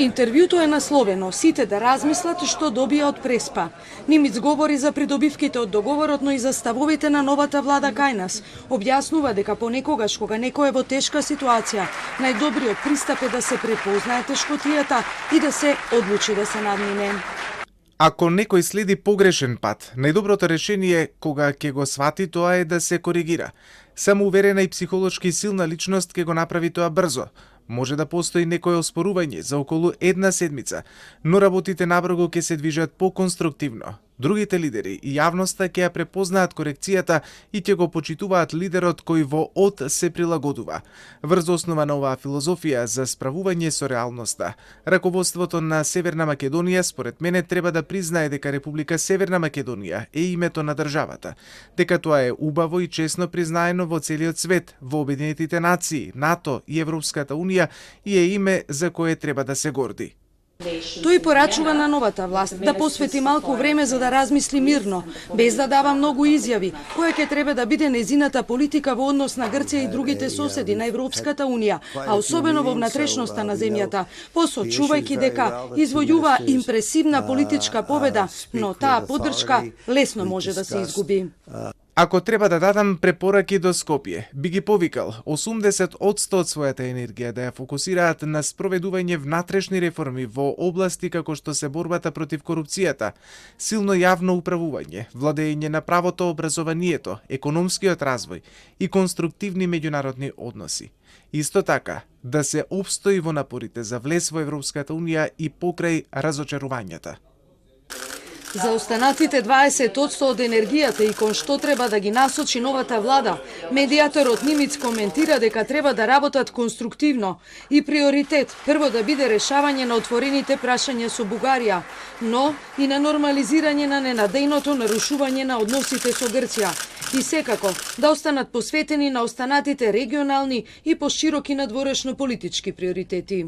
Интервјуто е насловено "Сите да размислат што добија од Преспа". Нимиц говори за придобивките од договорот, но и за ставовите на новата влада кај нас. Објаснува дека понекогаш кога некој е во тешка ситуација, најдобриот пристап е да се препознае тешкотијата и да се одлучи да се надмине. Ако некој следи погрешен пат, најдоброто решение кога ќе го свати тоа е да се коригира. Самоуверена и психолошки силна личност ќе го направи тоа брзо. Може да постои некое оспорување за околу една седмица, но работите набрзо ќе се движат поконструктивно. Другите лидери и јавноста ќе ја препознаат корекцијата и ќе го почитуваат лидерот кој во од се прилагодува. Врз основа на оваа филозофија за справување со реалноста, раководството на Северна Македонија според мене треба да признае дека Република Северна Македонија е името на државата, дека тоа е убаво и честно признаено во целиот свет, во Обединетите нации, НАТО и Европската унија и е име за кое треба да се горди. Тој порачува на новата власт да посвети малку време за да размисли мирно, без да дава многу изјави, која ќе треба да биде незината политика во однос на Грција и другите соседи на Европската унија, а особено во внатрешноста на земјата, посочувајќи дека извојува импресивна политичка победа, но таа поддршка лесно може да се изгуби. Ако треба да дадам препораки до Скопје, би ги повикал 80% од својата енергија да ја фокусираат на спроведување внатрешни реформи во области како што се борбата против корупцијата, силно јавно управување, владење на правото, образованието, економскиот развој и конструктивни меѓународни односи. Исто така, да се обстои во напорите за влез во Европската унија и покрај разочарувањата. За останатите 20% од енергијата и кон што треба да ги насочи новата влада, медијаторот Нимиц коментира дека треба да работат конструктивно и приоритет прво да биде решавање на отворените прашања со Бугарија, но и на нормализирање на ненадејното нарушување на односите со Грција и секако да останат посветени на останатите регионални и пошироки надворешно политички приоритети.